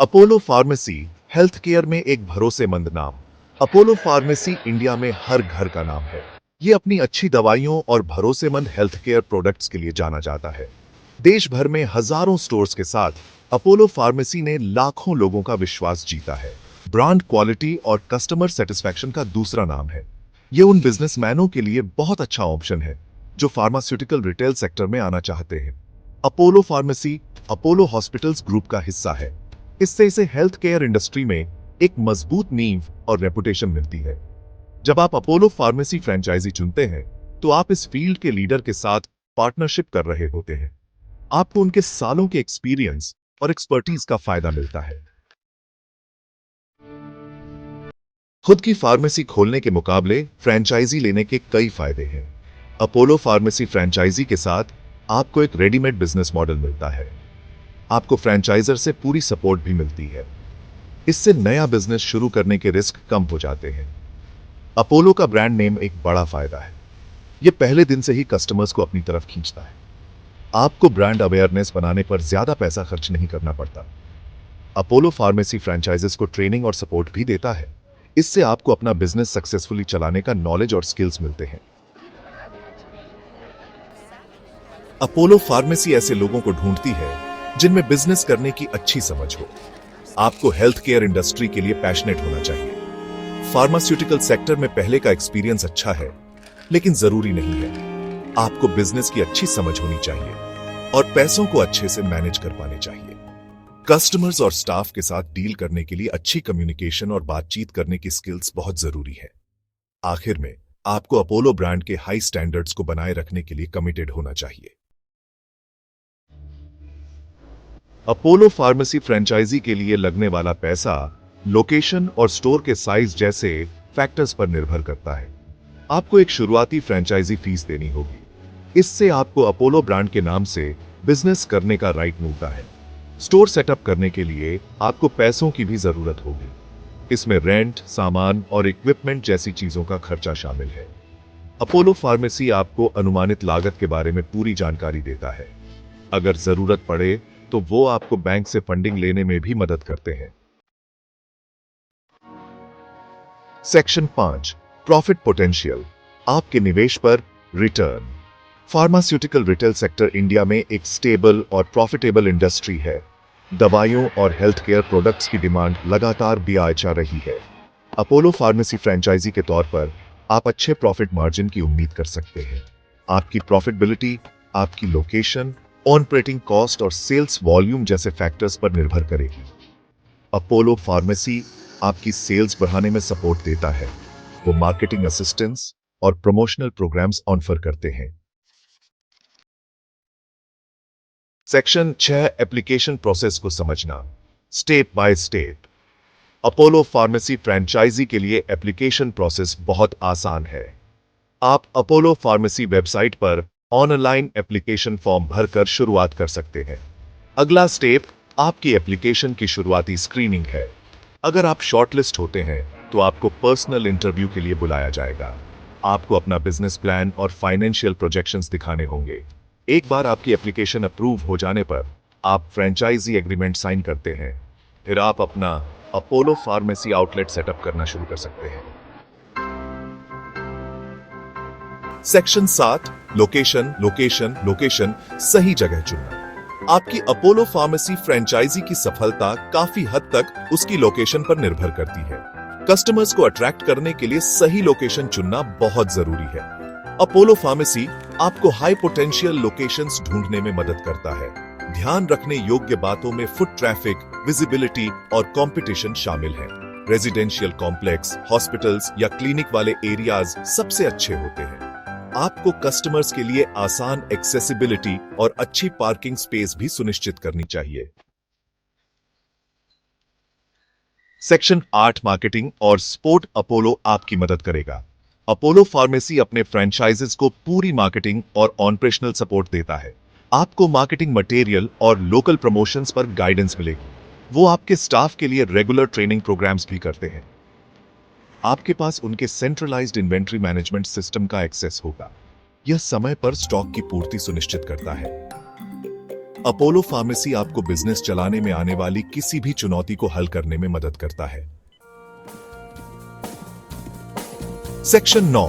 Apollo pharmacy health care में एक भरोसेमंद नाम। अपोलो फार्मेसी इंडिया में हर घर का नाम है। ये अपनी अच्छी दवाइयों और भरोसेमंद हेल्थ केयर प्रोडक्ट्स के लिए जाना जाता है। देश भर में हजारों स्टोर्स के साथ अपोलो फार्मेसी ने लाखों लोगों का विश्वास जीता है। ब्रांड क्वालिटी और कस्टमर सेटिस्फैक्शन का दूसरा नाम है। ये उन बिजनेसमैनों के लिए बहुत अच्छा ऑप्शन है जो फार्मास्यूटिकल रिटेल सेक्टर में आना चाहते हैं। Apollo pharmacy Apollo hospitals group का हिस्सा है। इससे इसे हेल्थ केयर इंडस्ट्री में एक मजबूत नींव और रेपुटेशन मिलती है। जब आप अपोलो फार्मेसी फ्रेंचाइजी चुनते हैं तो आप इस फील्ड के लीडर के साथ पार्टनरशिप कर रहे होते हैं। आपको उनके सालों के एक्सपीरियंस और एक्सपर्टीज का फायदा मिलता है। खुद की फार्मेसी खोलने के मुकाबले फ्रेंचाइजी लेने के कई फायदे हैं। अपोलो फार्मेसी फ्रेंचाइजी के साथ आपको एक रेडीमेड बिजनेस मॉडल मिलता है। आपको फ्रेंचाइजर से पूरी सपोर्ट भी मिलती है। इससे नया बिजनेस शुरू करने के रिस्क कम हो जाते हैं। अपोलो का ब्रांड नेम एक बड़ा फायदा है। यह पहले दिन से ही कस्टमर्स को अपनी तरफ खींचता है। आपको ब्रांड अवेयरनेस बनाने पर ज्यादा पैसा खर्च नहीं करना पड़ता। अपोलो फार्मेसी फ्रेंचाइजेस को ट्रेनिंग और सपोर्ट भी देता है। इससे आपको अपना बिजनेस सक्सेसफुली चलाने का नॉलेज और स्किल्स मिलते हैं। अपोलो फार्मेसी ऐसे लोगों को ढूंढती है जिनमें बिजनेस करने की अच्छी समझ हो। आपको हेल्थ केयर इंडस्ट्री के लिए पैशनेट होना चाहिए। फार्मास्यूटिकल सेक्टर में पहले का एक्सपीरियंस अच्छा है, लेकिन जरूरी नहीं है। आपको बिजनेस की अच्छी समझ होनी चाहिए और पैसों को अच्छे से मैनेज कर पाने चाहिए। कस्टमर्स और स्टाफ के साथ डील करने के लिए अच्छी कम्युनिकेशन और बातचीत करने की स्किल्स बहुत जरूरी है। आखिर में आपको अपोलो ब्रांड के हाई स्टैंडर्ड्स को बनाए रखने के लिए कमिटेड होना चाहिए। अपोलो फार्मेसी फ्रेंचाइजी के लिए लगने वाला पैसा लोकेशन और स्टोर के साइज जैसे फैक्टर्स पर निर्भर करता है। आपको एक शुरुआती फ्रेंचाइजी फीस देनी होगी। इससे आपको अपोलो ब्रांड के नाम से बिजनेस करने का राइट मिलता है। स्टोर सेटअप करने के लिए आपको पैसों की भी जरूरत होगी। इसमें रेंट, सामान और इक्विपमेंट जैसी चीजों का खर्चा शामिल है। अपोलो फार्मेसी आपको अनुमानित लागत के बारे में पूरी जानकारी देता है। अगर जरूरत पड़े तो वो आपको बैंक से फंडिंग लेने में भी मदद करते हैं। सेक्शन 5 प्रॉफिट पोटेंशियल, आपके निवेश पर return. Pharmaceutical retail sector India में एक स्टेबल और प्रॉफिटेबल इंडस्ट्री है। दवाइयों और हेल्थ केयर प्रोडक्ट्स की डिमांड लगातार बढ़ती जा रही है। अपोलो फार्मेसी फ्रेंचाइजी के तौर पर आप अच्छे प्रॉफिट मार्जिन की उम्मीद कर सकते हैं। आपकी प्रॉफिटेबिलिटी आपकी लोकेशन, ऑपरेटिंग कॉस्ट और सेल्स वॉल्यूम जैसे फैक्टर्स पर निर्भर करेगी। अपोलो फार्मेसी आपकी सेल्स बढ़ाने में सपोर्ट देता है। वो मार्केटिंग असिस्टेंस और प्रमोशनल प्रोग्राम्स ऑफर करते हैं। सेक्शन 6 एप्लीकेशन प्रोसेस को समझना, step by step. Apollo pharmacy franchisee के लिए एप्लीकेशन प्रोसेस बहुत आसान है। आप अपोलो फार्मेसी वेबसाइट पर ऑनलाइन एप्लीकेशन फॉर्म भरकर शुरुआत कर सकते हैं। अगला स्टेप आपकी एप्लीकेशन की शुरुआती स्क्रीनिंग है। अगर आप शॉर्टलिस्ट होते हैं तो आपको पर्सनल इंटरव्यू के लिए बुलाया जाएगा। आपको अपना बिजनेस प्लान और फाइनेंशियल प्रोजेक्शंस दिखाने होंगे। एक बार आपकी एप्लीकेशन अप्रूव हो जाने पर आप फ्रेंचाइजी एग्रीमेंट साइन करते हैं। फिर आप अपना अपोलो फार्मेसी आउटलेट सेटअप करना शुरू कर सकते हैं। सेक्शन 7 लोकेशन लोकेशन लोकेशन, सही जगह चुनना। आपकी अपोलो फार्मेसी फ्रेंचाइजी की सफलता काफी हद तक उसकी लोकेशन पर निर्भर करती है। कस्टमर्स को अट्रैक्ट करने के लिए सही लोकेशन चुनना बहुत जरूरी है। अपोलो फार्मेसी आपको हाई पोटेंशियल लोकेशंस ढूंढने में मदद करता है। ध्यान रखने योग्य बातों में फुट ट्रैफिक, विजिबिलिटी और कंपटीशन शामिल है। रेजिडेंशियल कॉम्प्लेक्स, हॉस्पिटल्स या क्लिनिक वाले एरियाज सबसे अच्छे होते हैं। आपको कस्टमर्स के लिए आसान एक्सेसिबिलिटी और अच्छी पार्किंग स्पेस भी सुनिश्चित करनी चाहिए। सेक्शन 8 मार्केटिंग और सपोर्ट अपोलो आपकी मदद करेगा। अपोलो फार्मेसी अपने फ्रेंचाइजेस को पूरी मार्केटिंग और ऑपरेशनल सपोर्ट देता है। आपको मार्केटिंग मटेरियल और लोकल प्रमोशंस पर गाइडेंस मिलेगी। वो आपके स्टाफ के लिए रेगुलर ट्रेनिंग प्रोग्राम्स भी करते हैं। आपके पास उनके सेंट्रलाइज्ड इन्वेंट्री मैनेजमेंट सिस्टम का एक्सेस होगा। यह समय पर स्टॉक की पूर्ति सुनिश्चित करता है। अपोलो फार्मेसी आपको बिजनेस चलाने में आने वाली किसी भी चुनौती को हल करने में मदद करता है। सेक्शन 9,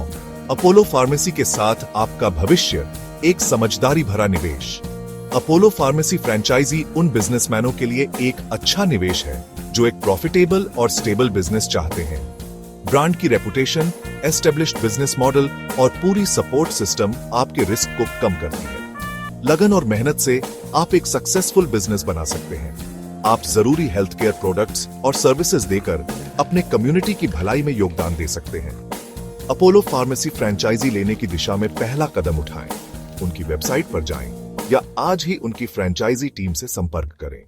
अपोलो फार्मेसी के साथ आपका भविष्य, एक समझदारी भरा निवेश। अपोलो फार्मेसी फ्रेंचाइजी उन बिजनेसमैनों के लिए एक अच्छा निवेश है जो एक प्रॉफिटेबल और स्टेबल बिजनेस चाहते हैं। ब्रांड की रेपुटेशन, एस्टेब्लिश्ड बिजनेस मॉडल और पूरी सपोर्ट सिस्टम आपके रिस्क को कम करती है। लगन और मेहनत से आप एक सक्सेसफुल बिजनेस बना सकते हैं। आप जरूरी हेल्थ केयर प्रोडक्ट्स और सर्विसेज देकर अपने कम्युनिटी की भलाई में योगदान दे सकते हैं। अपोलो फार्मेसी फ्रेंचाइजी लेने की दिशा में पहला कदम उठाएं। उनकी वेबसाइट पर जाएं या आज ही उनकी फ्रेंचाइजी टीम से संपर्क करें।